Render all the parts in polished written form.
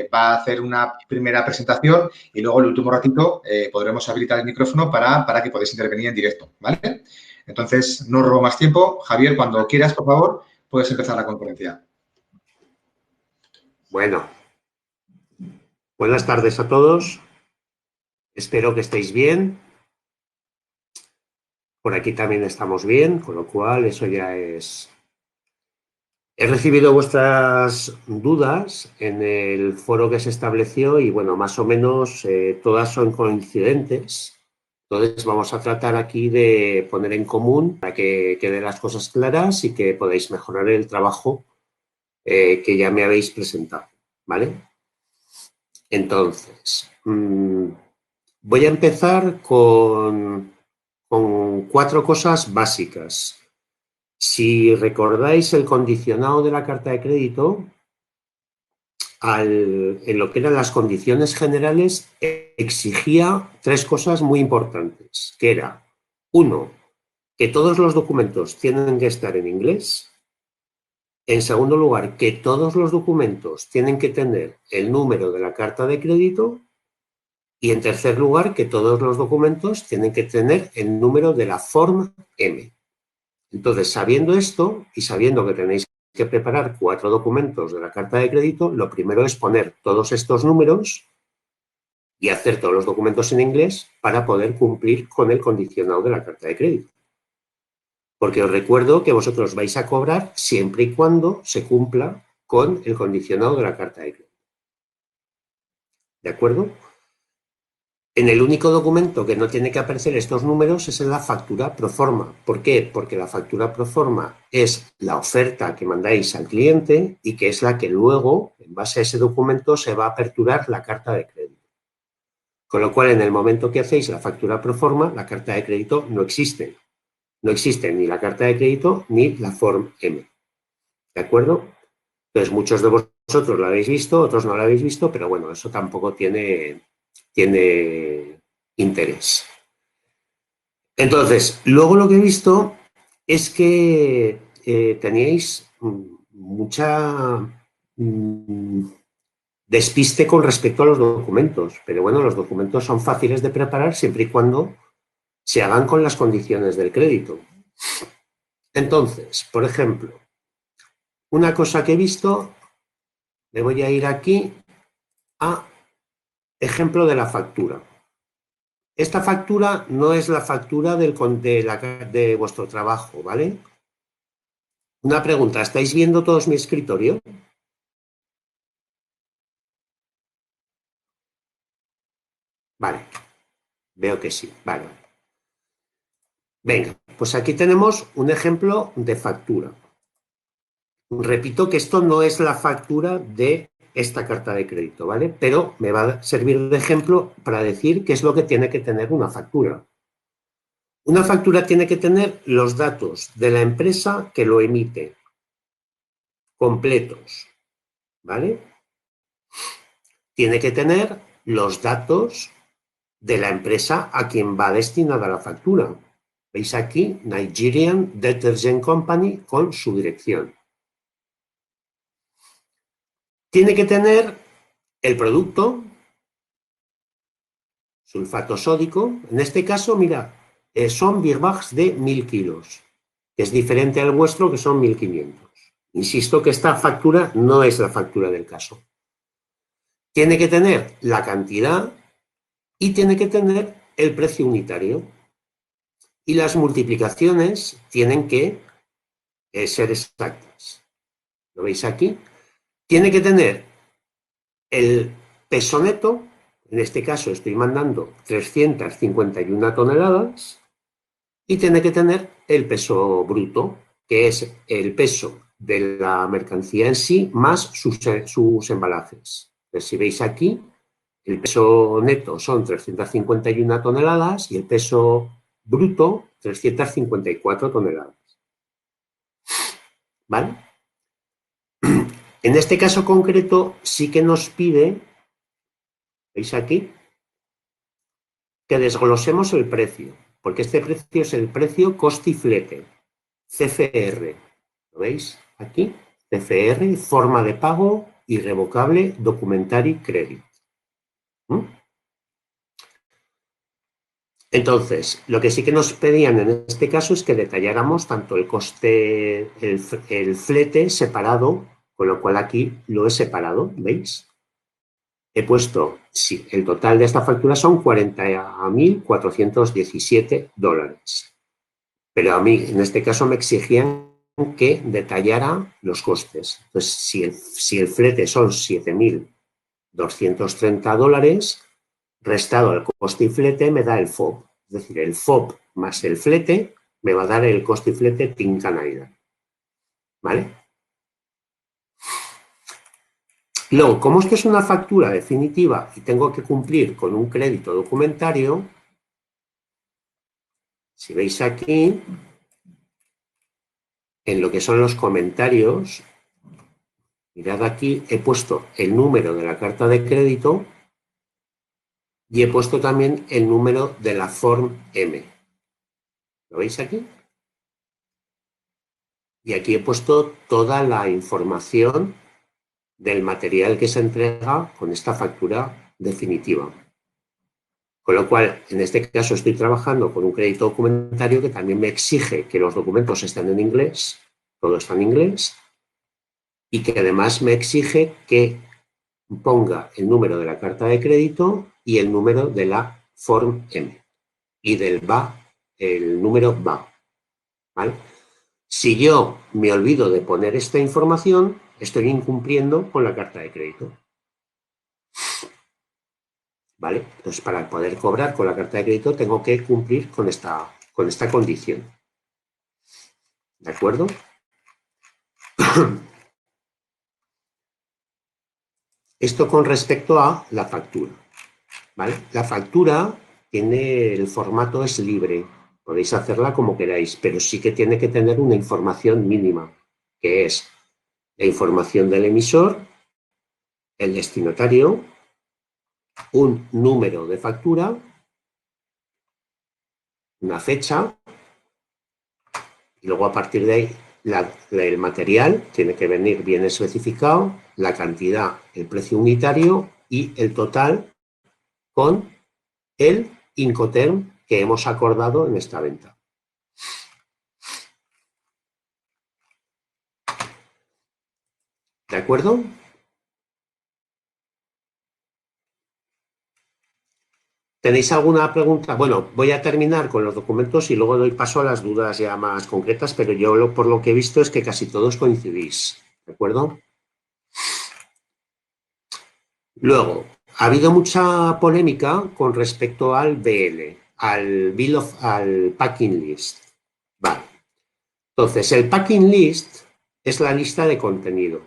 va a hacer una primera presentación y luego el último ratito podremos habilitar el micrófono para que podáis intervenir en directo, ¿vale? Entonces, no robo más tiempo. Javier, cuando quieras, por favor, puedes empezar la conferencia. Bueno, buenas tardes a todos. Espero que estéis bien. Por aquí también estamos bien, con lo cual eso ya es... He recibido vuestras dudas en el foro que se estableció y, bueno, más o menos todas son coincidentes. Entonces vamos a tratar aquí de poner en común para que queden las cosas claras y que podáis mejorar el trabajo que ya me habéis presentado, ¿vale? Entonces, voy a empezar con 4 cosas básicas. Si recordáis el condicionado de la carta de crédito, en lo que eran las condiciones generales, exigía 3 cosas muy importantes, que era, 1, que todos los documentos tienen que estar en inglés. En segundo lugar, que todos los documentos tienen que tener el número de la carta de crédito. Y en tercer lugar, que todos los documentos tienen que tener el número de la Form M. Entonces, sabiendo esto y sabiendo que tenéis que preparar 4 documentos de la carta de crédito, lo primero es poner todos estos números y hacer todos los documentos en inglés para poder cumplir con el condicionado de la carta de crédito. Porque os recuerdo que vosotros vais a cobrar siempre y cuando se cumpla con el condicionado de la carta de crédito. ¿De acuerdo? En el único documento que no tiene que aparecer estos números es en la factura proforma. ¿Por qué? Porque la factura proforma es la oferta que mandáis al cliente y que es la que luego, en base a ese documento, se va a aperturar la carta de crédito. Con lo cual, en el momento que hacéis la factura proforma, la carta de crédito no existe. No existe ni la carta de crédito ni la Form M. ¿De acuerdo? Entonces, muchos de vosotros lo habéis visto, otros no lo habéis visto, pero bueno, eso tampoco tiene interés. Entonces, luego lo que he visto es que teníais mucha despiste con respecto a los documentos, pero bueno, los documentos son fáciles de preparar siempre y cuando se hagan con las condiciones del crédito. Entonces, por ejemplo, una cosa que he visto, me voy a ir aquí a ejemplo de la factura. Esta factura no es la factura de vuestro trabajo, ¿vale? Una pregunta, ¿estáis viendo todos mi escritorio? Vale, veo que sí, vale. Venga, pues aquí tenemos un ejemplo de factura. Repito que esto no es la factura de esta carta de crédito, ¿vale? Pero me va a servir de ejemplo para decir qué es lo que tiene que tener una factura. Una factura tiene que tener los datos de la empresa que lo emite, completos, ¿vale? Tiene que tener los datos de la empresa a quien va destinada la factura. Veis aquí, Nigerian Detergent Company con su dirección. Tiene que tener el producto, sulfato sódico. En este caso, mira, son beer bags de 1000 kilos, que es diferente al vuestro, que son 1500. Insisto que esta factura no es la factura del caso. Tiene que tener la cantidad y tiene que tener el precio unitario. Y las multiplicaciones tienen que ser exactas. ¿Lo veis aquí? Tiene que tener el peso neto, en este caso estoy mandando 351 toneladas, y tiene que tener el peso bruto, que es el peso de la mercancía en sí más sus embalajes. Entonces, si veis aquí, el peso neto son 351 toneladas y el peso bruto 354 toneladas. ¿Vale? En este caso concreto sí que nos pide, ¿veis aquí? Que desglosemos el precio, porque este precio es el precio coste y flete, CFR. ¿Lo veis aquí? CFR, forma de pago irrevocable documentary credit. ¿Mm? Entonces, lo que sí que nos pedían en este caso es que detalláramos tanto el coste, el flete separado, con lo cual aquí lo he separado, ¿veis? He puesto, sí, el total de esta factura son $40.417. Pero a mí, en este caso, me exigían que detallara los costes. Entonces, si el flete son $7.230, restado el coste y flete me da el FOB. Es decir, el FOB más el flete me va a dar el coste y flete Team Canadian. ¿Vale? Luego, como esto es una factura definitiva y tengo que cumplir con un crédito documentario, si veis aquí, en lo que son los comentarios, mirad aquí, he puesto el número de la carta de crédito y he puesto también el número de la Form M. ¿Lo veis aquí? Y aquí he puesto toda la información del material que se entrega con esta factura definitiva. Con lo cual, en este caso estoy trabajando con un crédito documentario que también me exige que los documentos estén en inglés, todo está en inglés, y que además me exige que ponga el número de la carta de crédito y el número de la Form M y del BA, el número BA. ¿Vale? Si yo me olvido de poner esta información, estoy incumpliendo con la carta de crédito. ¿Vale? Entonces, para poder cobrar con la carta de crédito tengo que cumplir con esta condición. ¿De acuerdo? Esto con respecto a la factura. ¿Vale? La factura tiene, el formato es libre, podéis hacerla como queráis, pero sí que tiene que tener una información mínima, que es la información del emisor, el destinatario, un número de factura, una fecha, y luego a partir de ahí el material tiene que venir bien especificado, la cantidad, el precio unitario y el total con el Incoterm que hemos acordado en esta venta. ¿De acuerdo? ¿Tenéis alguna pregunta? Bueno, voy a terminar con los documentos y luego doy paso a las dudas ya más concretas, pero yo por lo que he visto es que casi todos coincidís. ¿De acuerdo? Luego, ha habido mucha polémica con respecto al BL, al Packing List. Vale. Entonces, el Packing List es la lista de contenido.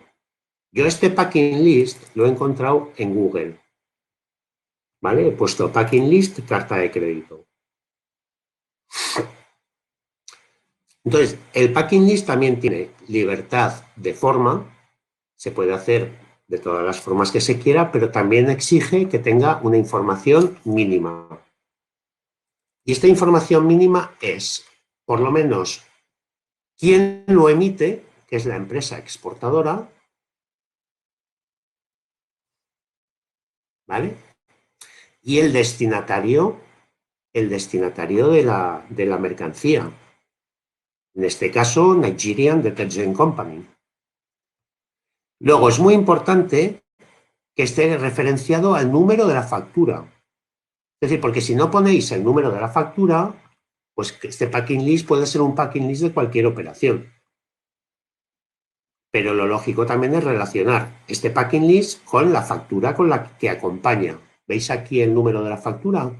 Yo este Packing List lo he encontrado en Google. ¿Vale? He puesto Packing List, carta de crédito. Entonces, el Packing List también tiene libertad de forma, se puede hacer de todas las formas que se quiera, pero también exige que tenga una información mínima. Y esta información mínima es, por lo menos, quién lo emite, que es la empresa exportadora, ¿vale? Y el destinatario de la mercancía. En este caso, Nigerian Detergent Company. Luego, es muy importante que esté referenciado al número de la factura. Es decir, porque si no ponéis el número de la factura, pues este packing list puede ser un packing list de cualquier operación. Pero lo lógico también es relacionar este packing list con la factura con la que acompaña. ¿Veis aquí el número de la factura?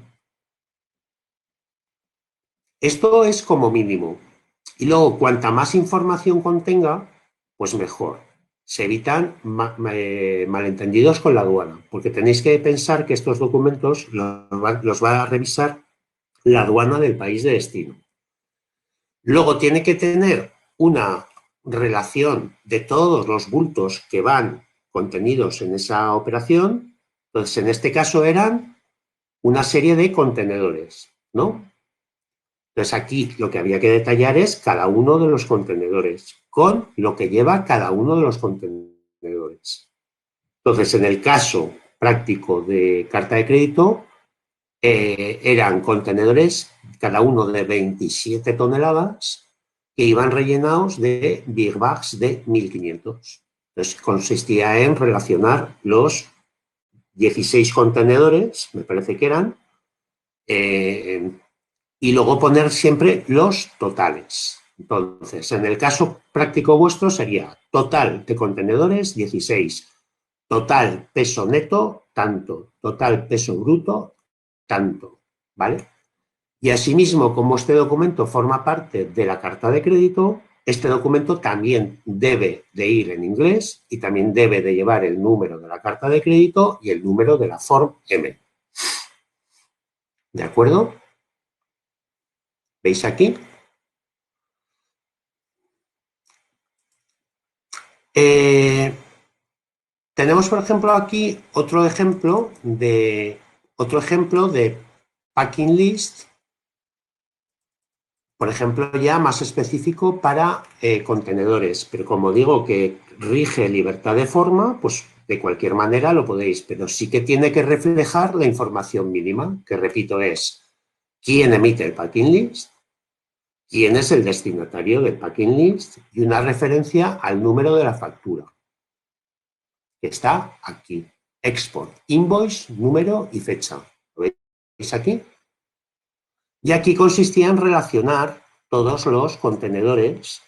Esto es como mínimo. Y luego, cuanta más información contenga, pues mejor. Se evitan malentendidos con la aduana, porque tenéis que pensar que estos documentos los va a revisar la aduana del país de destino. Luego tiene que tener una relación de todos los bultos que van contenidos en esa operación. Entonces, en este caso eran una serie de contenedores, ¿no? Entonces, aquí lo que había que detallar es cada uno de los contenedores, con lo que lleva cada uno de los contenedores. Entonces, en el caso práctico de carta de crédito, eran contenedores, cada uno de 27 toneladas, que iban rellenados de big bags de 1.500. Entonces, consistía en relacionar los 16 contenedores, me parece que eran, y luego poner siempre los totales. Entonces, en el caso práctico vuestro sería total de contenedores 16, total peso neto tanto, total peso bruto tanto, ¿vale? Y asimismo, como este documento forma parte de la carta de crédito, este documento también debe de ir en inglés y también debe de llevar el número de la carta de crédito y el número de la Form M. ¿De acuerdo? ¿Veis aquí? Tenemos, por ejemplo, aquí otro ejemplo de packing list, por ejemplo, ya más específico para contenedores, pero como digo que rige libertad de forma, pues de cualquier manera lo podéis, pero sí que tiene que reflejar la información mínima, que repito es quién emite el packing list, quién es el destinatario del packing list y una referencia al número de la factura, que está aquí. Export, invoice, número y fecha. ¿Lo veis aquí? Y aquí consistía en relacionar todos los contenedores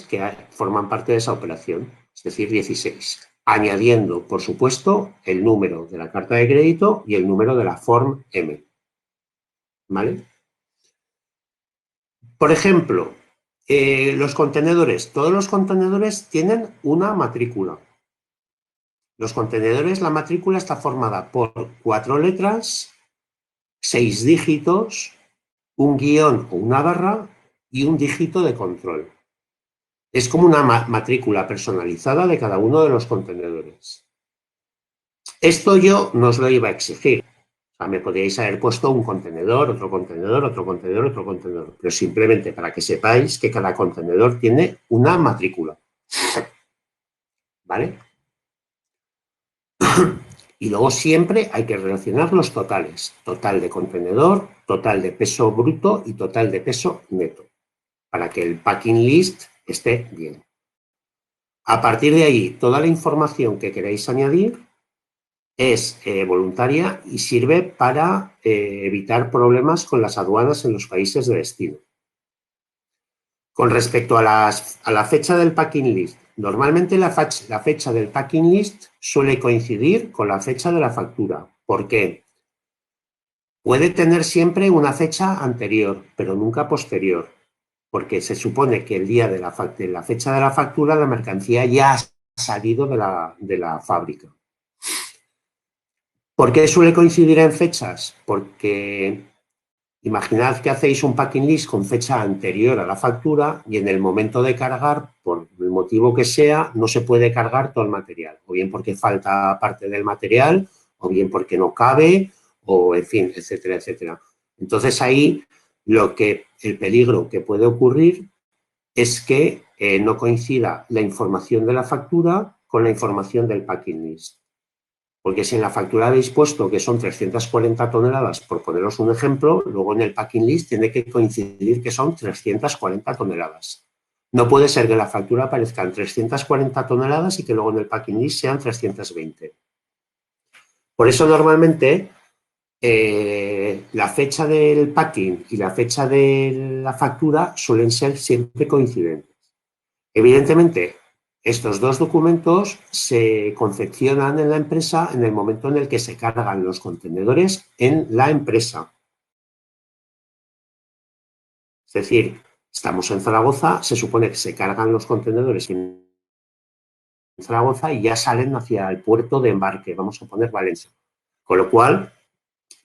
que forman parte de esa operación, es decir, 16, añadiendo, por supuesto, el número de la carta de crédito y el número de la Form M. ¿Vale? Por ejemplo, todos los contenedores tienen una matrícula. Los contenedores, la matrícula está formada por 4 letras, 6 dígitos, un guión o una barra y un dígito de control. Es como una matrícula personalizada de cada uno de los contenedores. Esto yo no os lo iba a exigir. O sea, me podríais haber puesto un contenedor, otro contenedor, otro contenedor, otro contenedor. Pero simplemente para que sepáis que cada contenedor tiene una matrícula. ¿Vale? Y luego siempre hay que relacionar los totales. Total de contenedor, total de peso bruto y total de peso neto. Para que el packing list esté bien. A partir de ahí, toda la información que queráis añadir es voluntaria y sirve para evitar problemas con las aduanas en los países de destino. Con respecto a la fecha del packing list, normalmente la fecha del packing list suele coincidir con la fecha de la factura. ¿Por qué? Puede tener siempre una fecha anterior, pero nunca posterior, porque se supone que el día de la fecha de la factura la mercancía ya ha salido de la fábrica. ¿Por qué suele coincidir en fechas? Porque imaginad que hacéis un packing list con fecha anterior a la factura y en el momento de cargar, por el motivo que sea, no se puede cargar todo el material, o bien porque falta parte del material, o bien porque no cabe, o en fin, etcétera, etcétera. Entonces ahí el peligro que puede ocurrir es que no coincida la información de la factura con la información del packing list. Porque si en la factura habéis puesto que son 340 toneladas, por poneros un ejemplo, luego en el packing list tiene que coincidir que son 340 toneladas. No puede ser que en la factura aparezcan 340 toneladas y que luego en el packing list sean 320. Por eso normalmente la fecha del packing y la fecha de la factura suelen ser siempre coincidentes. Evidentemente, estos dos documentos se confeccionan en la empresa en el momento en el que se cargan los contenedores en la empresa. Es decir, estamos en Zaragoza, se supone que se cargan los contenedores en Zaragoza y ya salen hacia el puerto de embarque, vamos a poner Valencia. Con lo cual,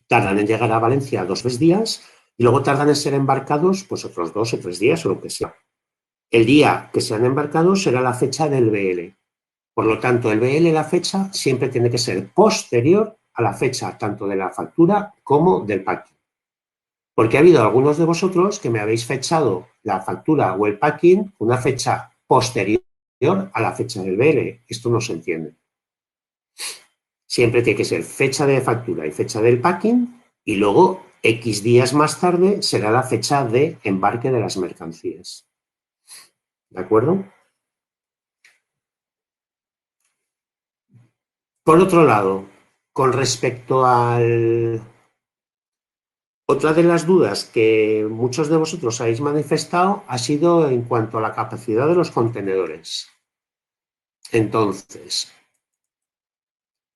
tardan en llegar a Valencia 2 o 3 días y luego tardan en ser embarcados pues otros 2 o 3 días o lo que sea. El día que se han embarcado será la fecha del BL. Por lo tanto, el BL, la fecha, siempre tiene que ser posterior a la fecha tanto de la factura como del packing. Porque ha habido algunos de vosotros que me habéis fechado la factura o el packing una fecha posterior a la fecha del BL. Esto no se entiende. Siempre tiene que ser fecha de factura y fecha del packing y luego X días más tarde será la fecha de embarque de las mercancías. ¿De acuerdo? Por otro lado, con respecto al... Otra de las dudas que muchos de vosotros habéis manifestado ha sido en cuanto a la capacidad de los contenedores. Entonces,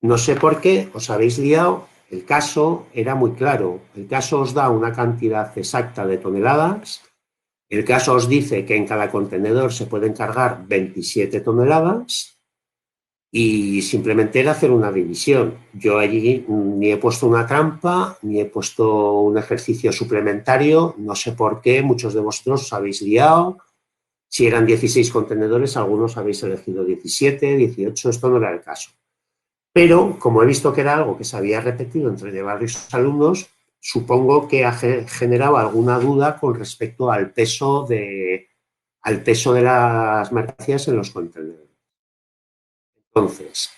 no sé por qué os habéis liado, el caso era muy claro. El caso os da una cantidad exacta de toneladas, el caso os dice que en cada contenedor se pueden cargar 27 toneladas y simplemente era hacer una división. Yo allí ni he puesto una trampa, ni he puesto un ejercicio suplementario, no sé por qué muchos de vosotros os habéis liado. Si eran 16 contenedores, algunos habéis elegido 17, 18, esto no era el caso. Pero, como he visto que era algo que se había repetido entre varios alumnos, supongo que ha generado alguna duda con respecto al peso de las mercancías en los contenedores. Entonces,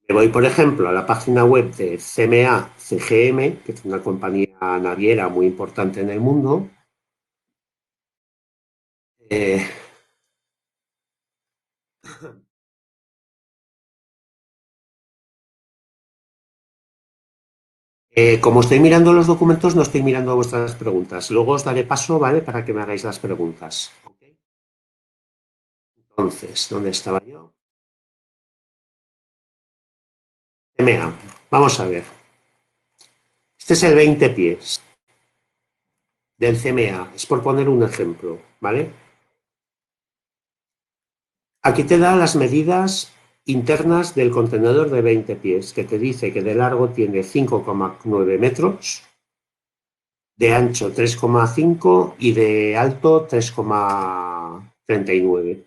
me voy, por ejemplo, a la página web de CMA CGM, que es una compañía naviera muy importante en el mundo. Como estoy mirando los documentos, no estoy mirando vuestras preguntas. Luego os daré paso, ¿vale?, para que me hagáis las preguntas. ¿Okay? Entonces, ¿dónde estaba yo? CMA. Vamos a ver. Este es el 20 pies del CMA. Es por poner un ejemplo, ¿vale? Aquí te da las medidas internas del contenedor de 20 pies, que te dice que de largo tiene 5,9 metros, de ancho 3,5 y de alto 3,39.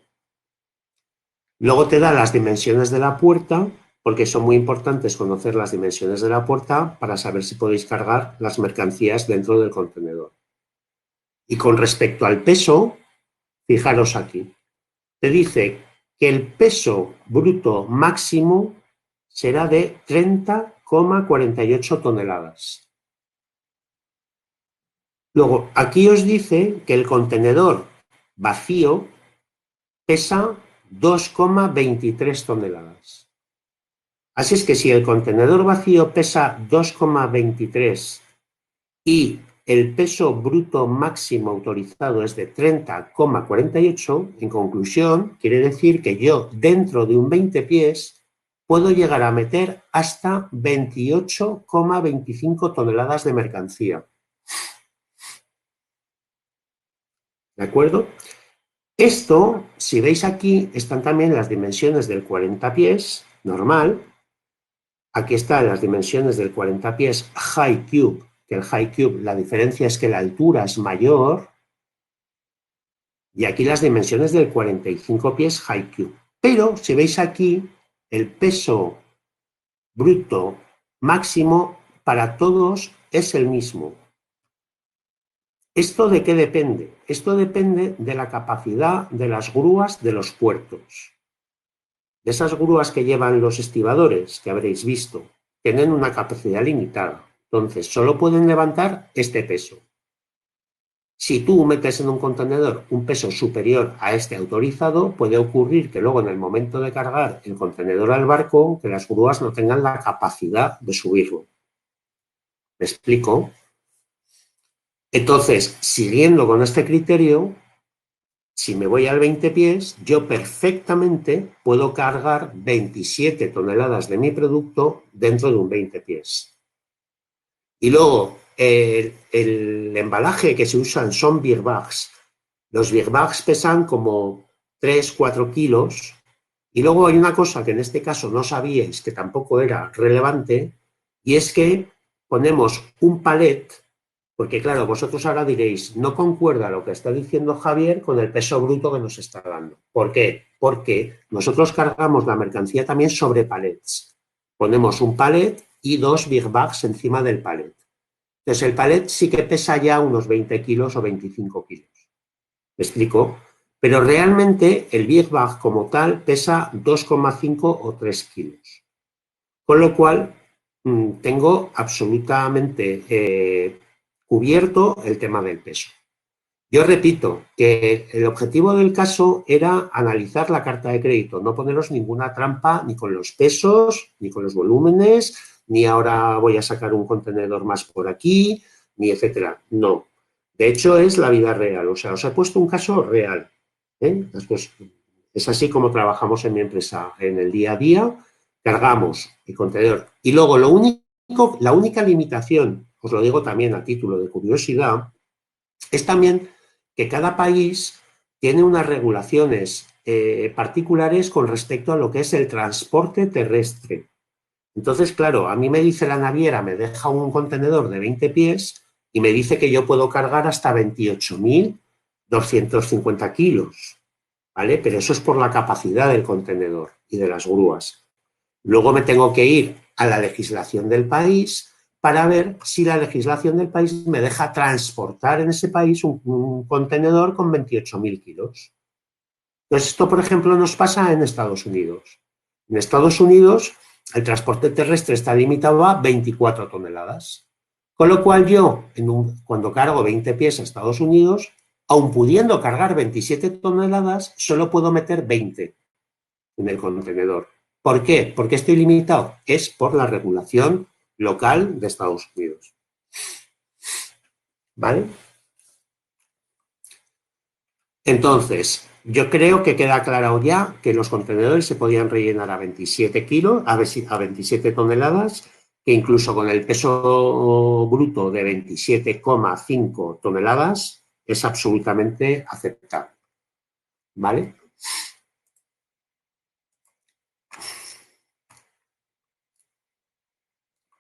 Luego te da las dimensiones de la puerta, porque son muy importantes conocer las dimensiones de la puerta para saber si podéis cargar las mercancías dentro del contenedor. Y con respecto al peso, fijaros aquí, te dice que el peso bruto máximo será de 30,48 toneladas. Luego, aquí os dice que el contenedor vacío pesa 2,23 toneladas. Así es que si el contenedor vacío pesa 2,23 y el peso bruto máximo autorizado es de 30,48, en conclusión, quiere decir que yo, dentro de un 20 pies, puedo llegar a meter hasta 28,25 toneladas de mercancía. ¿De acuerdo? Esto, si veis aquí, están también las dimensiones del 40 pies, normal. Aquí están las dimensiones del 40 pies High Cube, que el High Cube, la diferencia es que la altura es mayor. Y aquí las dimensiones del 45 pies High Cube. Pero, si veis aquí, el peso bruto máximo para todos es el mismo. ¿Esto de qué depende? Esto depende de la capacidad de las grúas de los puertos. De esas grúas que llevan los estibadores, que habréis visto, tienen una capacidad limitada. Entonces, solo pueden levantar este peso. Si tú metes en un contenedor un peso superior a este autorizado, puede ocurrir que luego en el momento de cargar el contenedor al barco, que las grúas no tengan la capacidad de subirlo. ¿Me explico? Entonces, siguiendo con este criterio, si me voy al 20 pies, yo perfectamente puedo cargar 27 toneladas de mi producto dentro de un 20 pies. Y luego, el embalaje que se usan son beer bags. Los beer bags pesan como 3-4 kilos. Y luego hay una cosa que en este caso no sabíais, que tampoco era relevante, y es que ponemos un palet, porque claro, vosotros ahora diréis, no concuerda lo que está diciendo Javier con el peso bruto que nos está dando. ¿Por qué? Porque nosotros cargamos la mercancía también sobre palets. Ponemos un palet y 2 big bags encima del palet. Entonces el palet sí que pesa ya unos 20 kilos o 25 kilos. ¿Me explico? Pero realmente el Big Bag como tal pesa 2,5 o 3 kilos. Con lo cual, tengo absolutamente cubierto el tema del peso. Yo repito que el objetivo del caso era analizar la carta de crédito, no poneros ninguna trampa ni con los pesos, ni con los volúmenes, ni ahora voy a sacar un contenedor más por aquí, ni etcétera. No. De hecho, es la vida real. O sea, os he puesto un caso real. Pues, es así como trabajamos en mi empresa en el día a día. Cargamos el contenedor. Y luego, la única limitación, os lo digo también a título de curiosidad, es también que cada país tiene unas regulaciones particulares con respecto a lo que es el transporte terrestre. Entonces, claro, a mí me dice la naviera, me deja un contenedor de 20 pies y me dice que yo puedo cargar hasta 28.250 kilos, ¿vale? Pero eso es por la capacidad del contenedor y de las grúas. Luego me tengo que ir a la legislación del país para ver si la legislación del país me deja transportar en ese país un contenedor con 28.000 kilos. Entonces, esto, por ejemplo, nos pasa en Estados Unidos. En Estados Unidos, el transporte terrestre está limitado a 24 toneladas. Con lo cual yo, cuando cargo 20 pies a Estados Unidos, aun pudiendo cargar 27 toneladas, solo puedo meter 20 en el contenedor. ¿Por qué? ¿Por qué estoy limitado? Es por la regulación local de Estados Unidos. ¿Vale? Entonces, yo creo que queda aclarado ya que los contenedores se podían rellenar a 27 kilos, a 27 toneladas, que incluso con el peso bruto de 27,5 toneladas es absolutamente aceptable. ¿Vale?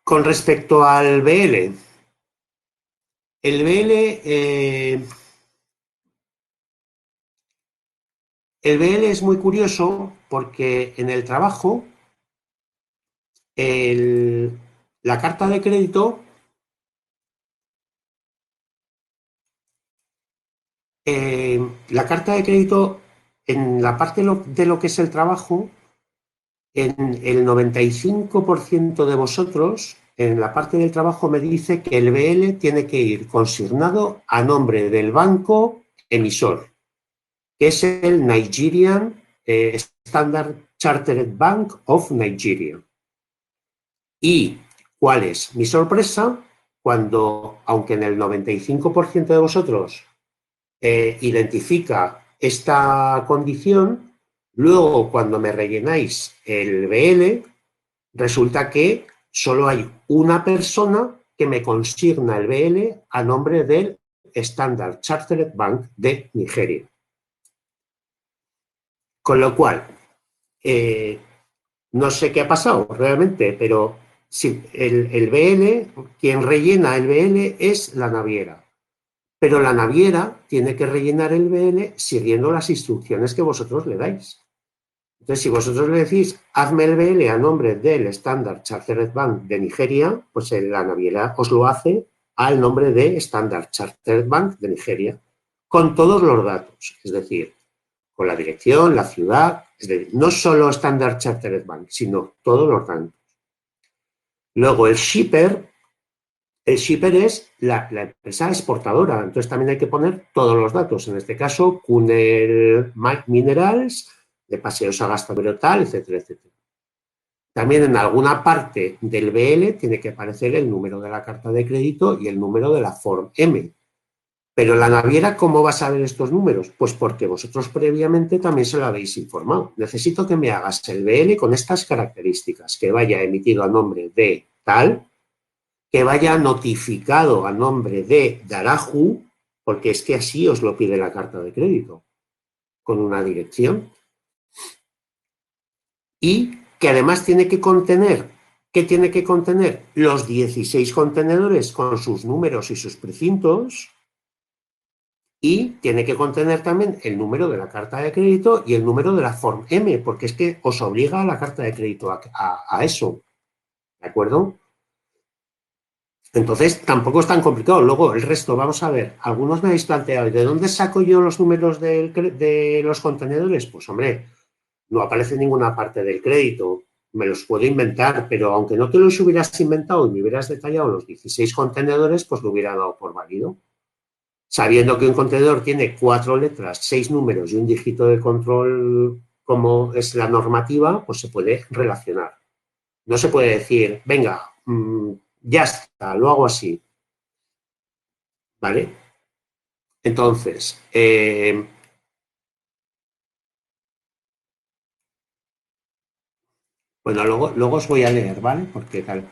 Con respecto al BL, el BL es muy curioso porque en el trabajo la carta de crédito en la parte de lo que es el trabajo, en el 95% de vosotros, en la parte del trabajo me dice que el BL tiene que ir consignado a nombre del banco emisor, que es el Nigerian Standard Chartered Bank of Nigeria. ¿Y cuál es mi sorpresa? Cuando, aunque en el 95% de vosotros identifica esta condición, luego cuando me rellenáis el BL, resulta que solo hay una persona que me consigna el BL a nombre del Standard Chartered Bank de Nigeria. Con lo cual, no sé qué ha pasado realmente, pero sí, el BL, quien rellena el BL es la naviera. Pero la naviera tiene que rellenar el BL siguiendo las instrucciones que vosotros le dais. Entonces, si vosotros le decís, hazme el BL a nombre del Standard Chartered Bank de Nigeria, pues la naviera os lo hace al nombre de Standard Chartered Bank de Nigeria, con todos los datos, es decir, con la dirección, la ciudad, es decir, no solo Standard Chartered Bank, sino todos los datos. Luego, el shipper es la empresa exportadora, entonces también hay que poner todos los datos. En este caso, Cunel Minerals, de Paseos a Gastaverotal, etcétera, etcétera. También en alguna parte del BL tiene que aparecer el número de la carta de crédito y el número de la Form M. Pero la naviera, ¿cómo va a saber estos números? Pues porque vosotros previamente también se lo habéis informado. Necesito que me hagas el BL con estas características, que vaya emitido a nombre de tal, que vaya notificado a nombre de Darahu, porque es que así os lo pide la carta de crédito, con una dirección. Y que además tiene que contener, ¿qué tiene que contener? Los 16 contenedores con sus números y sus precintos, y tiene que contener también el número de la carta de crédito y el número de la Form M, porque es que os obliga a la carta de crédito a eso. ¿De acuerdo? Entonces, tampoco es tan complicado. Luego, el resto, vamos a ver. Algunos me habéis planteado, ¿de dónde saco yo los números de los contenedores? Pues, hombre, no aparece en ninguna parte del crédito. Me los puedo inventar, pero aunque no te los hubieras inventado y me hubieras detallado los 16 contenedores, pues lo hubiera dado por válido. Sabiendo que un contenedor tiene 4 letras, 6 números y un dígito de control, como es la normativa, pues se puede relacionar. No se puede decir, venga, ya está, lo hago así, ¿vale? Entonces, bueno, luego os voy a leer, ¿vale? Porque tal.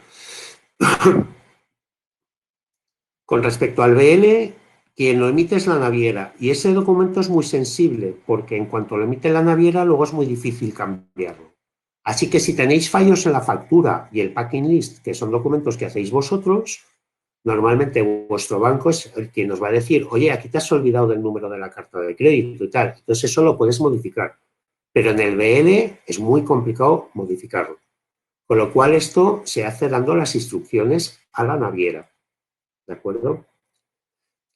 Con respecto al BL, quien lo emite es la naviera y ese documento es muy sensible porque en cuanto lo emite la naviera, luego es muy difícil cambiarlo. Así que si tenéis fallos en la factura y el packing list, que son documentos que hacéis vosotros, normalmente vuestro banco es el quien nos va a decir, oye, aquí te has olvidado del número de la carta de crédito y tal. Entonces eso lo puedes modificar. Pero en el BL es muy complicado modificarlo. Con lo cual esto se hace dando las instrucciones a la naviera. ¿De acuerdo?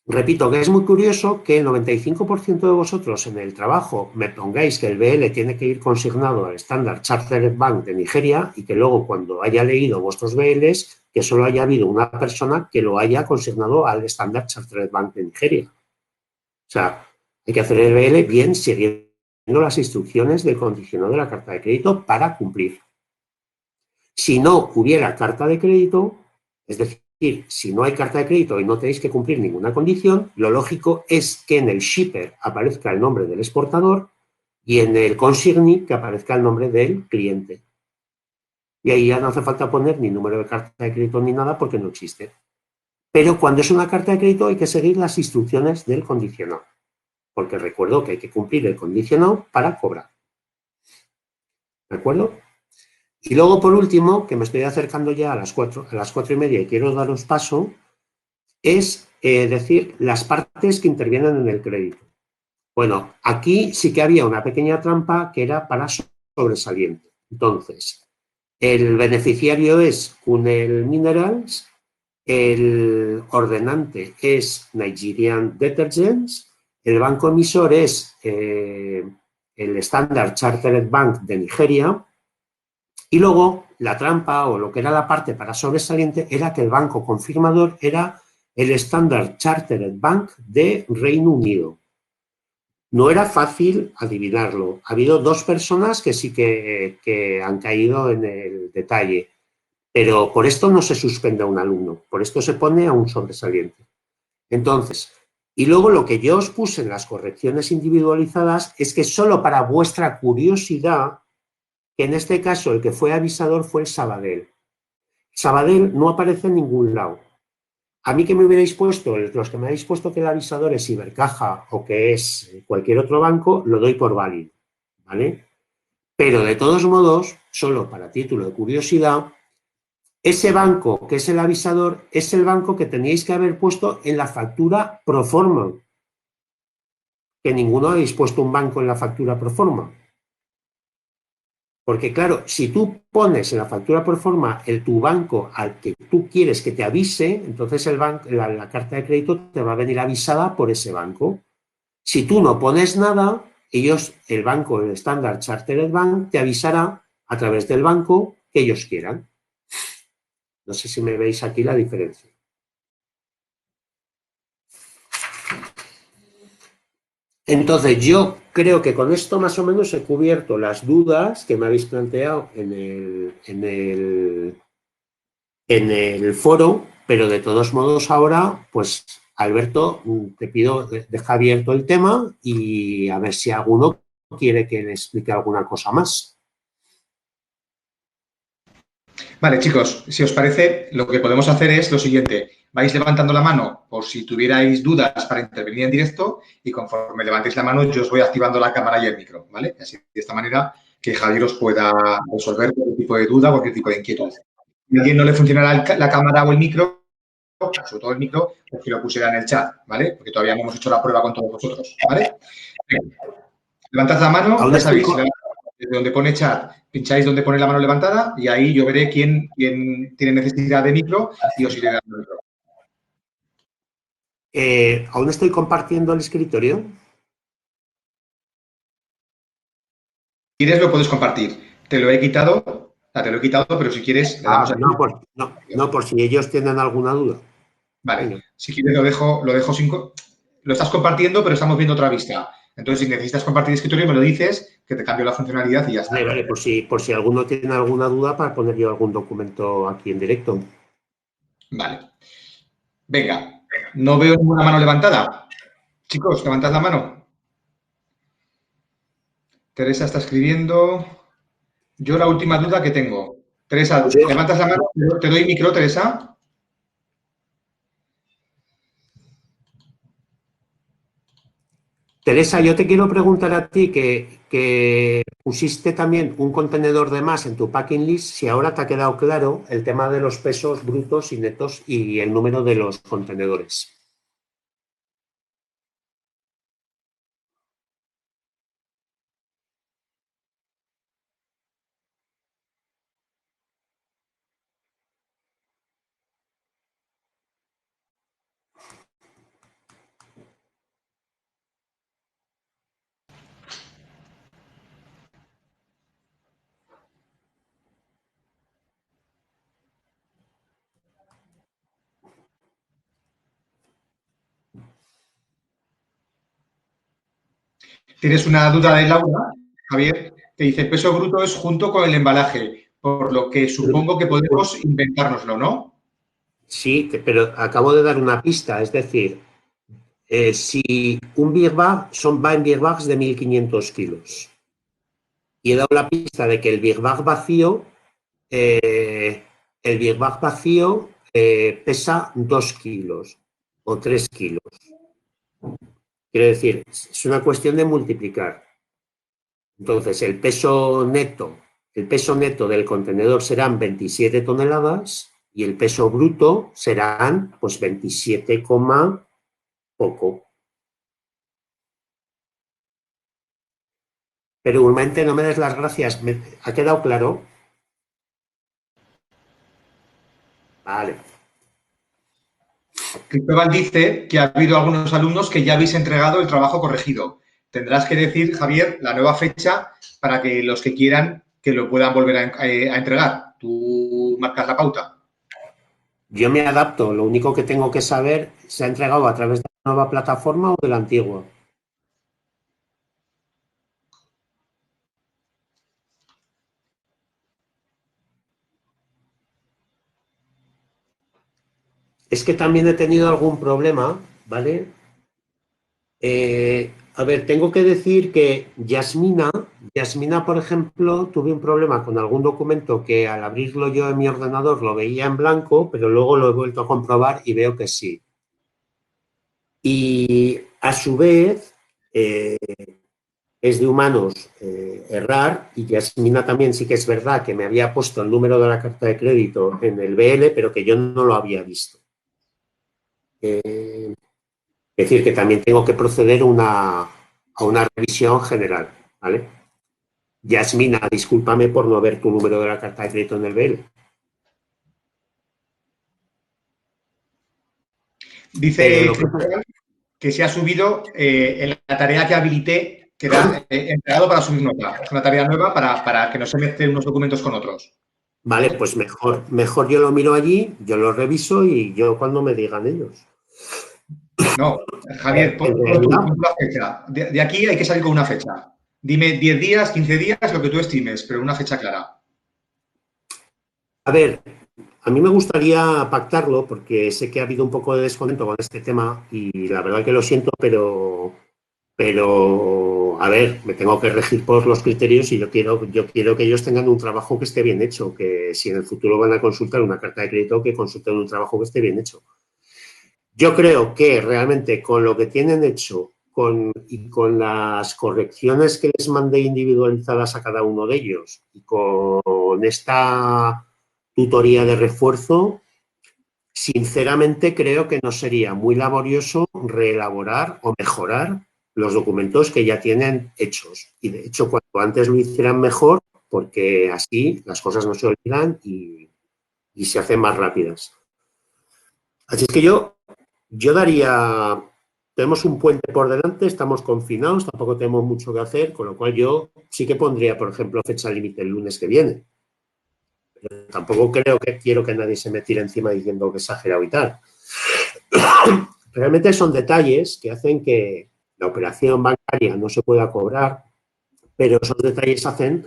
Repito que es muy curioso que el 95% de vosotros en el trabajo me pongáis que el BL tiene que ir consignado al Standard Chartered Bank de Nigeria y que luego cuando haya leído vuestros BLs, que solo haya habido una persona que lo haya consignado al Standard Chartered Bank de Nigeria. O sea, hay que hacer el BL bien siguiendo las instrucciones del condicionado de la carta de crédito para cumplir. Si no hubiera carta de crédito, es decir, si no hay carta de crédito y no tenéis que cumplir ninguna condición, lo lógico es que en el shipper aparezca el nombre del exportador y en el consignee que aparezca el nombre del cliente. Y ahí ya no hace falta poner ni número de carta de crédito ni nada porque no existe. Pero cuando es una carta de crédito hay que seguir las instrucciones del condicionado, porque recuerdo que hay que cumplir el condicionado para cobrar. ¿De acuerdo? Y luego, por último, que me estoy acercando ya a las 4:30 y quiero daros paso, es decir, las partes que intervienen en el crédito. Bueno, aquí sí que había una pequeña trampa que era para sobresaliente. Entonces, el beneficiario es Cunel Minerals, el ordenante es Nigerian Detergents, el banco emisor es el Standard Chartered Bank de Nigeria, y luego la trampa o lo que era la parte para sobresaliente era que el banco confirmador era el Standard Chartered Bank de Reino Unido. No era fácil adivinarlo. Ha habido 2 personas que sí que han caído en el detalle, pero por esto no se suspende a un alumno, por esto se pone a un sobresaliente. Entonces, y luego lo que yo os puse en las correcciones individualizadas es que solo para vuestra curiosidad, que en este caso el que fue avisador fue el Sabadell. Sabadell no aparece en ningún lado. A mí que me hubierais puesto, los que me habéis puesto que el avisador es Ibercaja o que es cualquier otro banco, lo doy por válido, ¿vale? Pero de todos modos, solo para título de curiosidad, ese banco que es el avisador es el banco que teníais que haber puesto en la factura pro forma, que ninguno habéis puesto un banco en la factura pro forma. Porque claro, si tú pones en la factura por forma tu banco al que tú quieres que te avise, entonces la carta de crédito te va a venir avisada por ese banco. Si tú no pones nada, el banco, el Standard Chartered Bank, te avisará a través del banco que ellos quieran. No sé si me veis aquí la diferencia. Entonces, yo creo que con esto más o menos he cubierto las dudas que me habéis planteado en el foro, pero de todos modos ahora, pues Alberto, te pido, deja abierto el tema y a ver si alguno quiere que le explique alguna cosa más. Vale, chicos, si os parece, lo que podemos hacer es lo siguiente. Vais levantando la mano por si tuvierais dudas para intervenir en directo y conforme levantéis la mano yo os voy activando la cámara y el micro, ¿vale? Así de esta manera que Javier os pueda resolver cualquier tipo de duda, cualquier tipo de inquietud. Si a alguien no le funcionará la cámara o el micro, sobre todo el micro, pues que lo pusiera en el chat, ¿vale? Porque todavía no hemos hecho la prueba con todos vosotros, ¿vale? Levantad la mano, Aún ya estoy sabéis. desde donde pone chat, pincháis donde pone la mano levantada y ahí yo veré quién tiene necesidad de micro y os iré dando micro. ¿Aún estoy compartiendo el escritorio? Si quieres lo puedes compartir. Te lo he quitado, pero si quieres le damos aquí. No, por si ellos tienen alguna duda. Vale, Venga. si quieres lo dejo sin... Lo estás compartiendo, pero estamos viendo otra vista. Entonces, si necesitas compartir escritorio, me lo dices, que te cambio la funcionalidad y ya está. Vale, por si alguno tiene alguna duda para poner yo algún documento aquí en directo. Vale. Venga, no veo ninguna mano levantada. Chicos, levantad la mano. Teresa está escribiendo. Yo la última duda que tengo. Teresa, ¿levantas la mano? ¿Te doy micro, Teresa? Teresa, yo te quiero preguntar a ti que pusiste también un contenedor de más en tu packing list, si ahora te ha quedado claro el tema de los pesos brutos y netos y el número de los contenedores. Tienes una duda de Laura, Javier, te dice peso bruto es junto con el embalaje, por lo que supongo que podemos inventárnoslo, ¿no? Sí, pero acabo de dar una pista, es decir, si un Big Bag va en Big Bags de 1.500 kilos y he dado la pista de que el Big Bag vacío, pesa 2 kilos o 3 kilos. Quiero decir, es una cuestión de multiplicar. Entonces, el peso neto del contenedor serán 27 toneladas y el peso bruto serán pues 27, poco. Pero igualmente no me des las gracias. ¿Ha quedado claro? Vale. Cristóbal dice que ha habido algunos alumnos que ya habéis entregado el trabajo corregido. Tendrás que decir, Javier, la nueva fecha para que los que quieran que lo puedan volver a entregar. Tú marcas la pauta. Yo me adapto. Lo único que tengo que saber, ¿se ha entregado a través de la nueva plataforma o de la antigua? Es que también he tenido algún problema, ¿vale? A ver, tengo que decir que Yasmina, por ejemplo, tuve un problema con algún documento que al abrirlo yo en mi ordenador lo veía en blanco, pero luego lo he vuelto a comprobar y veo que sí. Y a su vez, es de humanos errar, y Yasmina también sí que es verdad que me había puesto el número de la carta de crédito en el BL, pero que yo no lo había visto. Es decir, que también tengo que proceder a una revisión general, ¿vale? Yasmina, discúlpame por no ver tu número de la carta de crédito en el BL. Dice que se ha subido en la tarea que habilité, que da entregado para subir nota. Es una tarea nueva para que no se mezclen unos documentos con otros. Vale, pues mejor yo lo miro allí, yo lo reviso y yo cuando me digan ellos. No, Javier, pon la fecha. De aquí hay que salir con una fecha. Dime 10 días, 15 días, lo que tú estimes, pero una fecha clara. A ver, a mí me gustaría pactarlo porque sé que ha habido un poco de descontento con este tema y la verdad que lo siento, pero a ver, me tengo que regir por los criterios y yo quiero que ellos tengan un trabajo que esté bien hecho, que si en el futuro van a consultar una carta de crédito, que consulten un trabajo que esté bien hecho. Yo creo que realmente con lo que tienen hecho y con las correcciones que les mandé individualizadas a cada uno de ellos y con esta tutoría de refuerzo, sinceramente creo que no sería muy laborioso reelaborar o mejorar los documentos que ya tienen hechos. Y de hecho, cuando antes lo hicieran mejor, porque así las cosas no se olvidan y se hacen más rápidas. Así es que yo daría, tenemos un puente por delante, estamos confinados, tampoco tenemos mucho que hacer, con lo cual yo sí que pondría, por ejemplo, fecha límite el lunes que viene. Pero tampoco quiero que nadie se me tire encima diciendo que exagerado y tal. Realmente son detalles que hacen que la operación bancaria no se pueda cobrar, pero esos detalles hacen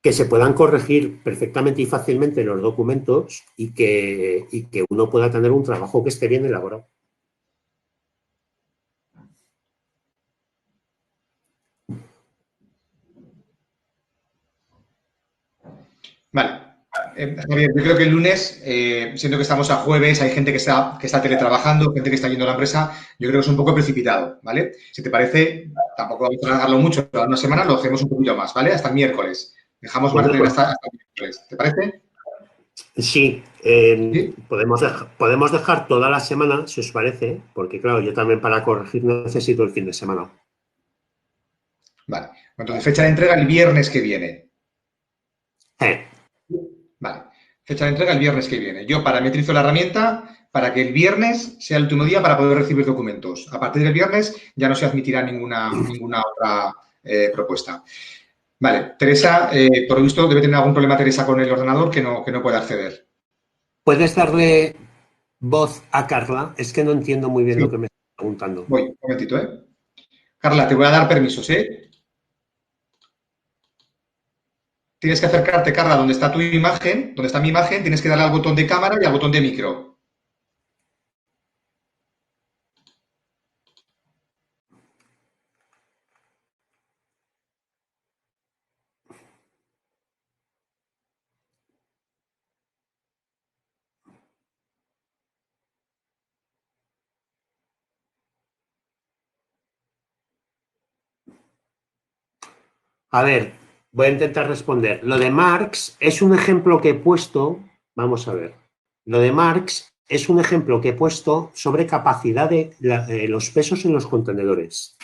que se puedan corregir perfectamente y fácilmente los documentos y que uno pueda tener un trabajo que esté bien elaborado. Vale. Javier, yo creo que el lunes, siento que estamos a jueves, hay gente que está teletrabajando, gente que está yendo a la empresa, yo creo que es un poco precipitado, ¿vale? Si te parece, tampoco vamos a alargarlo mucho, pero una semana lo hacemos un poquito más, ¿vale? Hasta el miércoles. Dejamos margen hasta el miércoles. ¿Te parece? Sí, ¿Sí? podemos dejar toda la semana, si os parece, porque claro, yo también para corregir necesito el fin de semana. Vale. Entonces, fecha de entrega el viernes que viene. Eh, Vale. Fecha de entrega el viernes que viene. Yo parametrizo la herramienta para que el viernes sea el último día para poder recibir documentos. A partir del viernes ya no se admitirá ninguna otra propuesta. Vale. Teresa, por lo visto debe tener algún problema Teresa con el ordenador que no puede acceder. ¿Puedes darle voz a Carla? Es que no entiendo muy bien Sí. lo que me está preguntando. Voy, un momentito, ¿eh? Carla, te voy a dar permisos, ¿eh? Tienes que acercarte, Carla, donde está tu imagen, donde está mi imagen, tienes que darle al botón de cámara y al botón de micro. A ver, voy a intentar responder. Lo de Marx es un ejemplo que he puesto, vamos a ver, lo de Marx es un ejemplo que he puesto sobre capacidad de los pesos en los contenedores.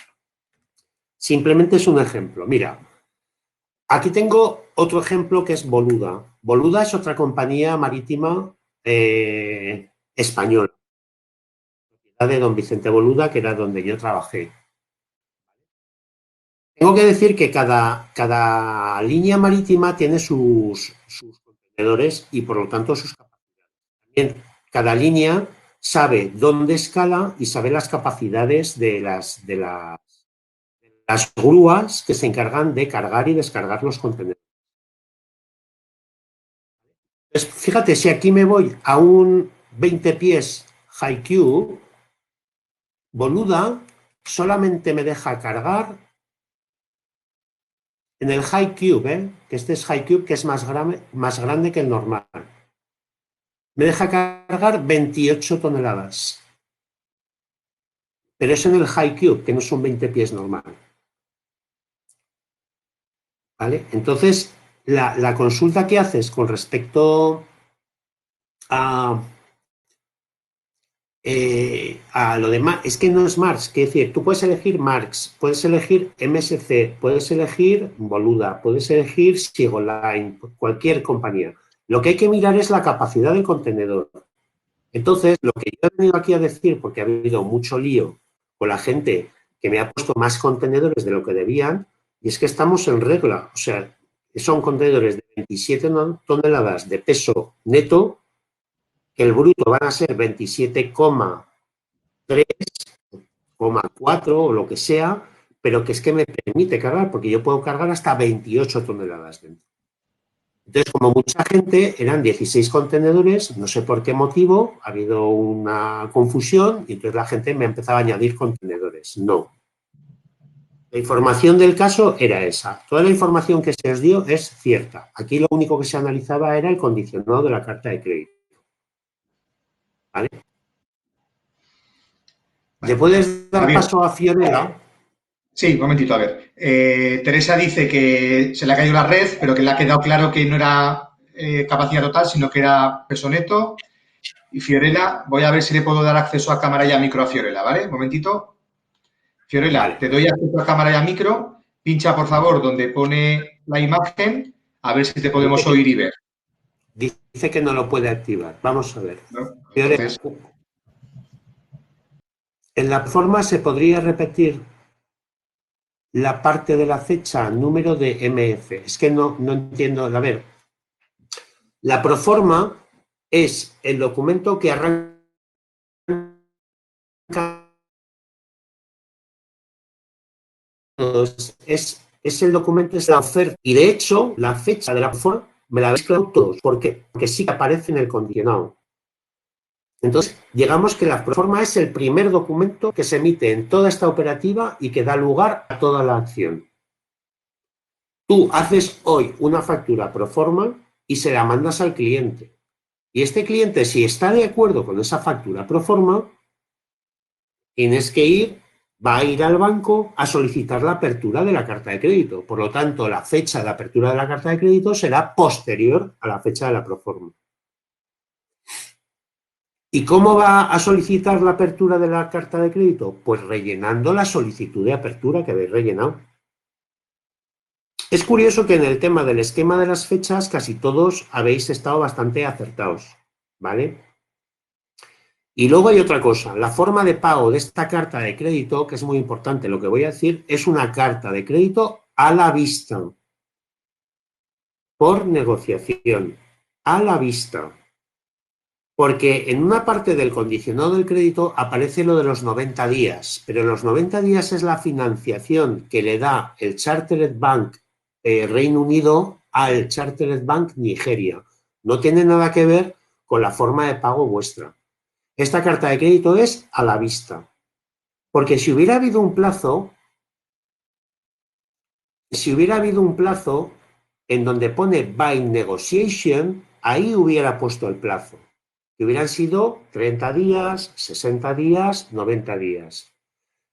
Simplemente es un ejemplo. Mira, aquí tengo otro ejemplo que es Boluda. Boluda es otra compañía marítima española, de don Vicente Boluda, que era donde yo trabajé. Tengo que decir que cada línea marítima tiene sus contenedores y, por lo tanto, sus capacidades. También cada línea sabe dónde escala y sabe las capacidades de las grúas que se encargan de cargar y descargar los contenedores. Pues fíjate, si aquí me voy a un 20 pies HiQ, Boluda solamente me deja cargar en el High Cube, que este es High Cube, que es más grande que el normal. Me deja cargar 28 toneladas. Pero es en el High Cube, que no son 20 pies normal. ¿Vale? Entonces, la consulta que haces con respecto a lo demás, es que no es Marx, que decir, tú puedes elegir Marx, puedes elegir MSC, puedes elegir Boluda, puedes elegir Sigoline, cualquier compañía. Lo que hay que mirar es la capacidad del contenedor. Entonces, lo que yo he venido aquí a decir, porque ha habido mucho lío con la gente que me ha puesto más contenedores de lo que debían, y es que estamos en regla. O sea, son contenedores de 27 toneladas de peso neto, que el bruto van a ser 27,3, 4 o lo que sea, pero que es que me permite cargar, porque yo puedo cargar hasta 28 toneladas dentro. Entonces, como mucha gente, eran 16 contenedores, no sé por qué motivo, ha habido una confusión y entonces la gente me empezaba a añadir contenedores. No. La información del caso era esa. Toda la información que se os dio es cierta. Aquí lo único que se analizaba era el condicionado de la carta de crédito. ¿Vale? ¿Le puedes dar paso a Fiorella? Sí, un momentito, a ver. Teresa dice que se le ha caído la red, pero que le ha quedado claro que no era capacidad total, sino que era peso neto. Y Fiorella, voy a ver si le puedo dar acceso a cámara y a micro a Fiorella, ¿vale? Un momentito. Fiorella, Vale. te doy acceso a cámara y a micro pincha, por favor, donde pone la imagen, a ver si te podemos oír y ver. Dice que no lo puede activar. Vamos a ver. ¿No? Entonces, En la forma se podría repetir la parte de la fecha, número de MF. Es que no entiendo. A ver, la proforma es el documento que arranca. Es el documento, es la oferta. Y de hecho, la fecha de la proforma me la habéis creado todos. ¿Por qué? Porque sí que aparece en el condicionado. Entonces, llegamos que la proforma es el primer documento que se emite en toda esta operativa y que da lugar a toda la acción. Tú haces hoy una factura proforma y se la mandas al cliente. Y este cliente, si está de acuerdo con esa factura proforma, va a ir al banco a solicitar la apertura de la carta de crédito. Por lo tanto, la fecha de apertura de la carta de crédito será posterior a la fecha de la proforma. ¿Y cómo va a solicitar la apertura de la carta de crédito? Pues rellenando la solicitud de apertura que habéis rellenado. Es curioso que en el tema del esquema de las fechas casi todos habéis estado bastante acertados, ¿vale? Y luego hay otra cosa, la forma de pago de esta carta de crédito, que es muy importante, lo que voy a decir, es una carta de crédito a la vista, por negociación, a la vista. Porque en una parte del condicionado del crédito aparece lo de los 90 días, pero los 90 días es la financiación que le da el Chartered Bank Reino Unido al Chartered Bank Nigeria. No tiene nada que ver con la forma de pago vuestra. Esta carta de crédito es a la vista. Porque si hubiera habido un plazo en donde pone by negotiation, ahí hubiera puesto el plazo. Que hubieran sido 30 días, 60 días, 90 días.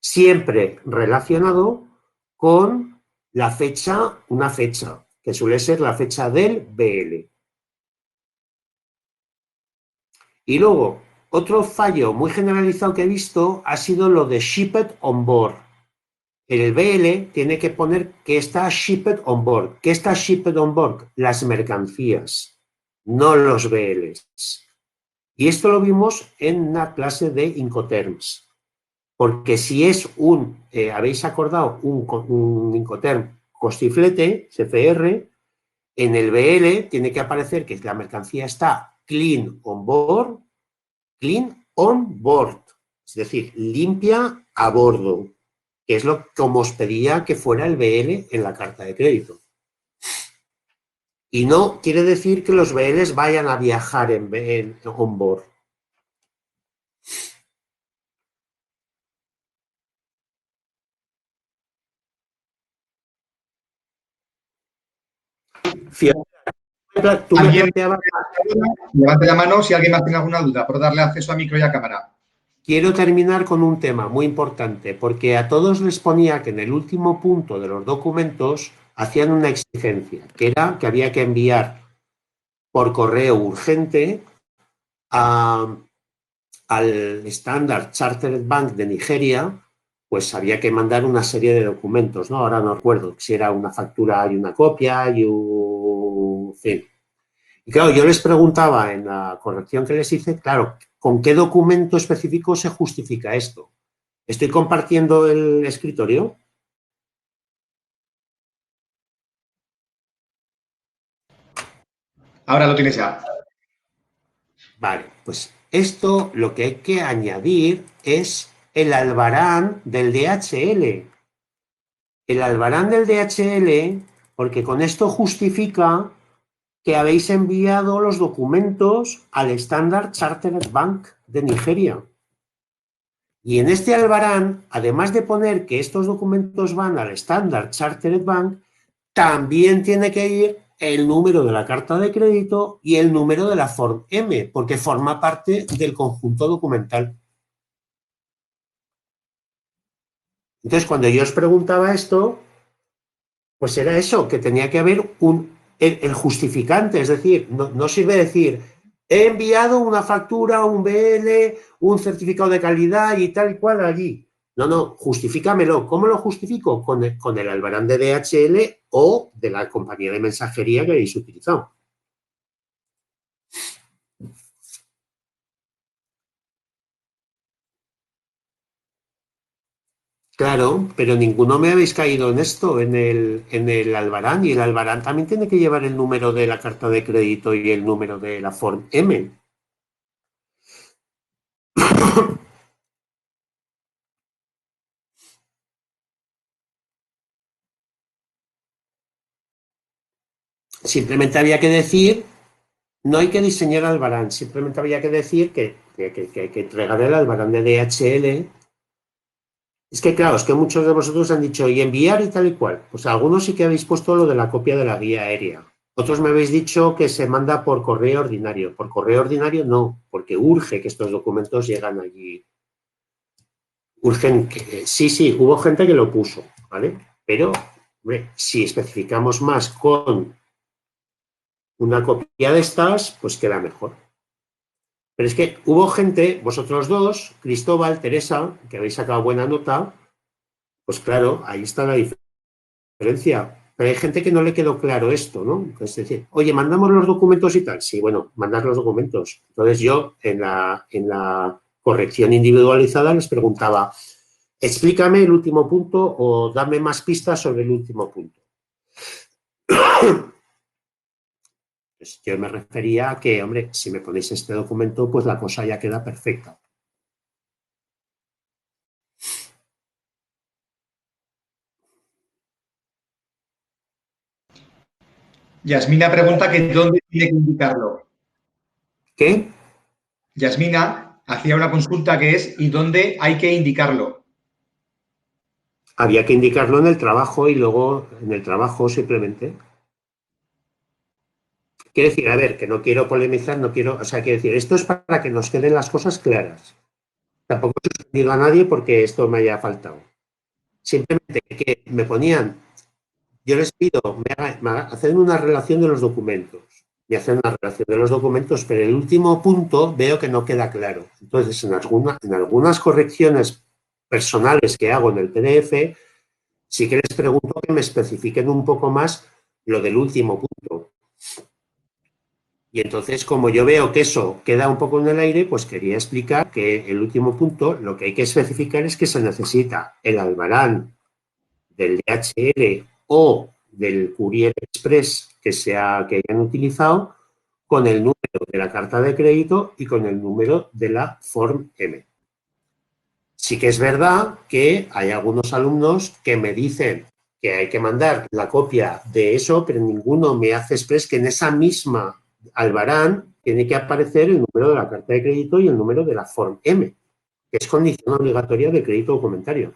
Siempre relacionado con la fecha, una fecha, que suele ser la fecha del BL. Y luego, otro fallo muy generalizado que he visto ha sido lo de shipped on board. El BL tiene que poner que está shipped on board. ¿Qué está shipped on board? Las mercancías, no los BLs. Y esto lo vimos en una clase de Incoterms. Porque si es habéis acordado, un Incoterm costiflete, CFR, en el BL tiene que aparecer que la mercancía está clean on board, es decir, limpia a bordo, que es lo como os pedía que fuera el BL en la carta de crédito. Y no quiere decir que los BLs vayan a viajar en on board. Tú me planteabas... Levante la mano si alguien más tiene alguna duda por darle acceso a micro y a cámara. Quiero terminar con un tema muy importante, porque a todos les ponía que en el último punto de los documentos hacían una exigencia, que era que había que enviar por correo urgente al Standard Chartered Bank de Nigeria, pues había que mandar una serie de documentos, ¿no? Ahora no recuerdo si era una factura y una copia y un... fin. Y claro, yo les preguntaba en la corrección que les hice, claro, ¿con qué documento específico se justifica esto? ¿Estoy compartiendo el escritorio? Ahora lo tienes ya. Vale, pues esto lo que hay que añadir es el albarán del DHL. El albarán del DHL, porque con esto justifica que habéis enviado los documentos al Standard Chartered Bank de Nigeria. Y en este albarán, además de poner que estos documentos van al Standard Chartered Bank, también tiene que ir el número de la carta de crédito y el número de la Form M, porque forma parte del conjunto documental. Entonces, cuando yo os preguntaba esto, pues era eso, que tenía que haber el justificante, es decir, no sirve decir, he enviado una factura, un BL, un certificado de calidad y tal y cual allí. No, no, justifícamelo. ¿Cómo lo justifico? Con el albarán de DHL o de la compañía de mensajería que habéis utilizado. Claro, pero ninguno me habéis caído en esto, en el albarán. Y el albarán también tiene que llevar el número de la carta de crédito y el número de la Form M. Simplemente había que decir, no hay que diseñar albarán, simplemente había que decir que entregar el albarán de DHL. Es que, claro, es que muchos de vosotros han dicho y enviar y tal y cual. Pues algunos sí que habéis puesto lo de la copia de la guía aérea. Otros me habéis dicho que se manda por correo ordinario. Por correo ordinario no, porque urge que estos documentos lleguen allí. Urgen que, sí, sí, hubo gente que lo puso, ¿vale? Pero, hombre, si especificamos más con una copia de estas, pues queda mejor. Pero es que hubo gente, vosotros dos, Cristóbal, Teresa, que habéis sacado buena nota, pues claro, ahí está la diferencia. Pero hay gente que no le quedó claro esto, ¿no? Es decir, oye, mandamos los documentos y tal. Sí, bueno, mandar los documentos. Entonces yo en la corrección individualizada les preguntaba, explícame el último punto o dame más pistas sobre el último punto. Pues yo me refería a que, hombre, si me ponéis este documento, pues la cosa ya queda perfecta. Yasmina pregunta que dónde tiene que indicarlo. ¿Qué? Yasmina hacía una consulta que es ¿y dónde hay que indicarlo? Había que indicarlo en el trabajo y luego en el trabajo simplemente. Quiero decir, a ver, que no quiero polemizar, no quiero, o sea, quiero decir, esto es para que nos queden las cosas claras. Tampoco he suspendido a nadie porque esto me haya faltado. Simplemente que me ponían, yo les pido, hacen una relación de los documentos. Y hacen una relación de los documentos, pero el último punto veo que no queda claro. Entonces, en algunas correcciones personales que hago en el PDF, sí que les pregunto que me especifiquen un poco más lo del último punto. Y entonces, como yo veo que eso queda un poco en el aire, pues quería explicar que el último punto, lo que hay que especificar es que se necesita el albarán del DHL o del Courier Express que hayan utilizado con el número de la carta de crédito y con el número de la Form M. Sí que es verdad que hay algunos alumnos que me dicen que hay que mandar la copia de eso, pero ninguno me hace express que en esa misma albarán tiene que aparecer el número de la carta de crédito y el número de la Form M, que es condición obligatoria de crédito documentario.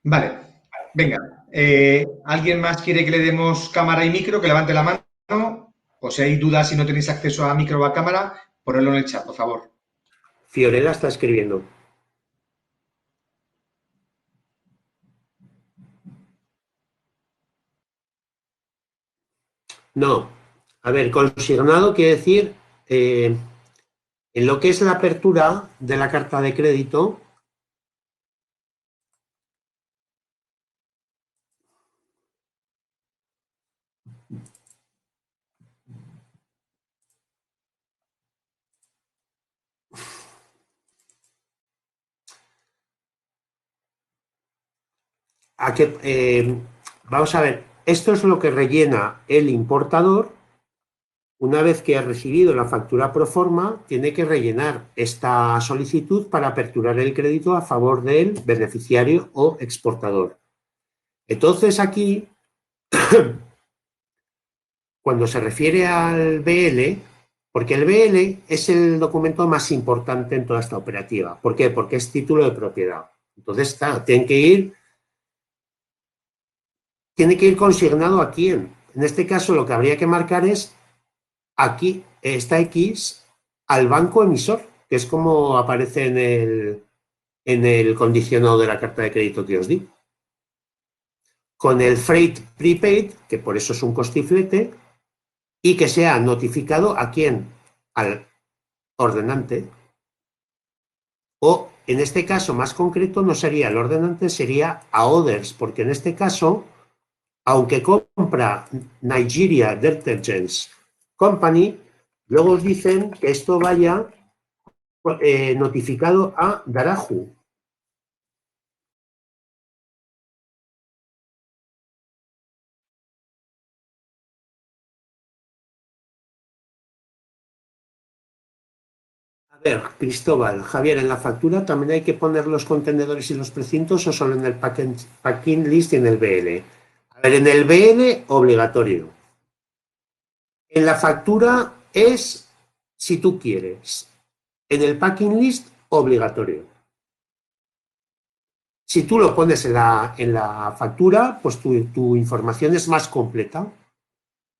Vale, venga. ¿Alguien más quiere que le demos cámara y micro? Que levante la mano. O si hay dudas y no tenéis acceso a micro o a cámara, ponedlo en el chat, por favor. Fiorella está escribiendo. No. A ver, consignado quiere decir, en lo que es la apertura de la carta de crédito, vamos a ver, esto es lo que rellena el importador. Una vez que ha recibido la factura pro forma, tiene que rellenar esta solicitud para aperturar el crédito a favor del beneficiario o exportador. Entonces aquí, cuando se refiere al BL, porque el BL es el documento más importante en toda esta operativa. ¿Por qué? Porque es título de propiedad. Entonces, tiene que ir consignado a quién. En este caso, lo que habría que marcar es aquí, esta X, al banco emisor, que es como aparece en el condicionado de la carta de crédito que os di. Con el freight prepaid, que por eso es un costiflete, y que sea notificado a quién, ordenante. O en este caso más concreto no sería el ordenante, sería a others, porque en este caso, aunque compra Nigeria Detergents Company, luego os dicen que esto vaya notificado a Darahu. A ver, Cristóbal, Javier, ¿en la factura también hay que poner los contenedores y los precintos o solo en el packing list y en el BL? A ver, en el BL, obligatorio. En la factura es si tú quieres. En el packing list, obligatorio. Si tú lo pones en la factura, pues tu información es más completa.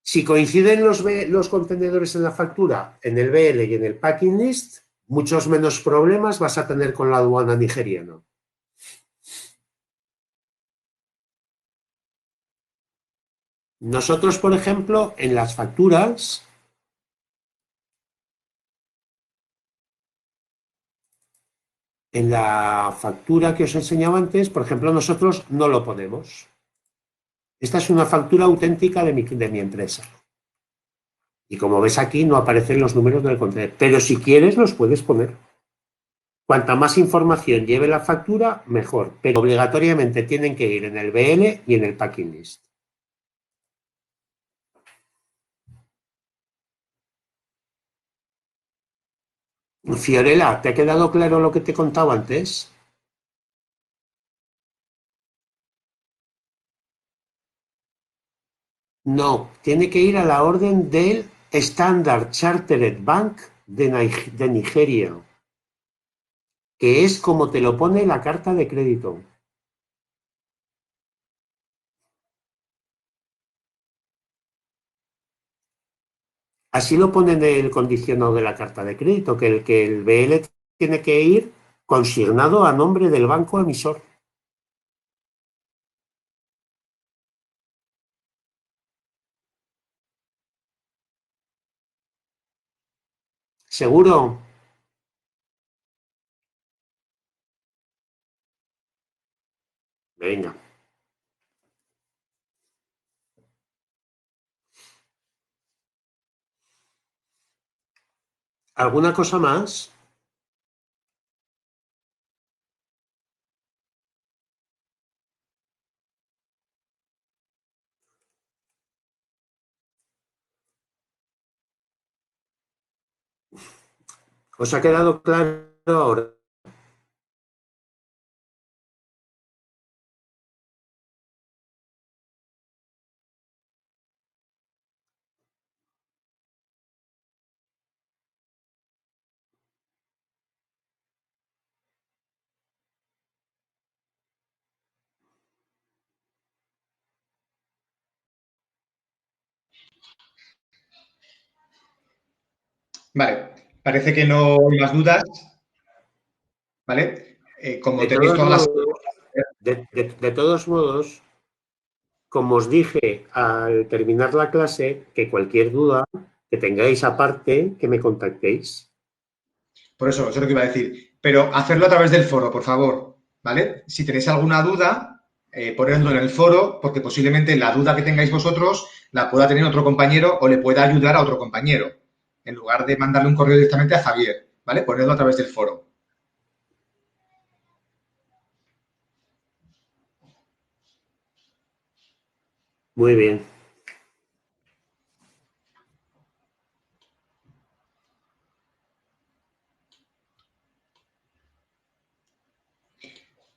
Si coinciden los contenedores en la factura, en el BL y en el packing list, muchos menos problemas vas a tener con la aduana nigeriana. Nosotros, por ejemplo, en las facturas, en la factura que os enseñaba antes, por ejemplo, nosotros no lo ponemos. Esta es una factura auténtica de mi empresa. Y como ves aquí, no aparecen los números del contenedor. Pero si quieres, los puedes poner. Cuanta más información lleve la factura, mejor. Pero obligatoriamente tienen que ir en el BL y en el packing list. Fiorella, ¿te ha quedado claro lo que te he contado antes? No, tiene que ir a la orden del Standard Chartered Bank de Nigeria, que es como te lo pone la carta de crédito. Así lo pone en el condicionado de la carta de crédito, que el BL tiene que ir consignado a nombre del banco emisor. ¿Seguro? Venga. ¿Alguna cosa más? ¿Os ha quedado claro ahora? Vale, parece que no hay más dudas, ¿vale? Como De tenéis todos todas las... modos, de todos modos, como os dije al terminar la clase, que cualquier duda que tengáis aparte, que me contactéis. Por eso es lo que iba a decir. Pero hacerlo a través del foro, por favor, ¿vale? Si tenéis alguna duda, ponedlo en el foro, porque posiblemente la duda que tengáis vosotros la pueda tener otro compañero o le pueda ayudar a otro compañero, en lugar de mandarle un correo directamente a Javier, ¿vale? Ponedlo a través del foro. Muy bien.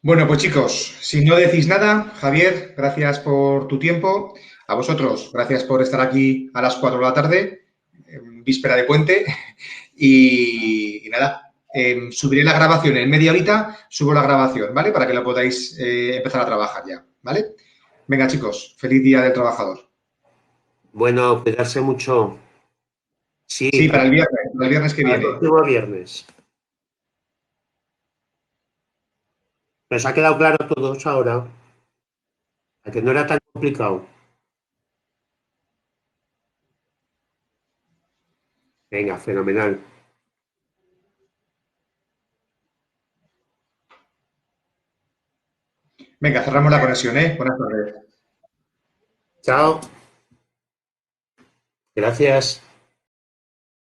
Bueno, pues chicos, si no decís nada, Javier, gracias por tu tiempo. A vosotros, gracias por estar aquí a las 4 de la tarde, víspera de puente. Y nada, subiré la grabación en media horita, subo la grabación, ¿vale? Para que lo podáis empezar a trabajar ya, ¿vale? Venga, chicos, feliz día del trabajador. Bueno, cuidarse mucho. Sí, Sí, para el viernes que hasta el viene. próximo viernes. ¿Nos ha quedado claro a todos ahora? A que no era tan complicado. Venga, fenomenal. Venga, cerramos la conexión, ¿eh? Buenas tardes. Chao. Gracias.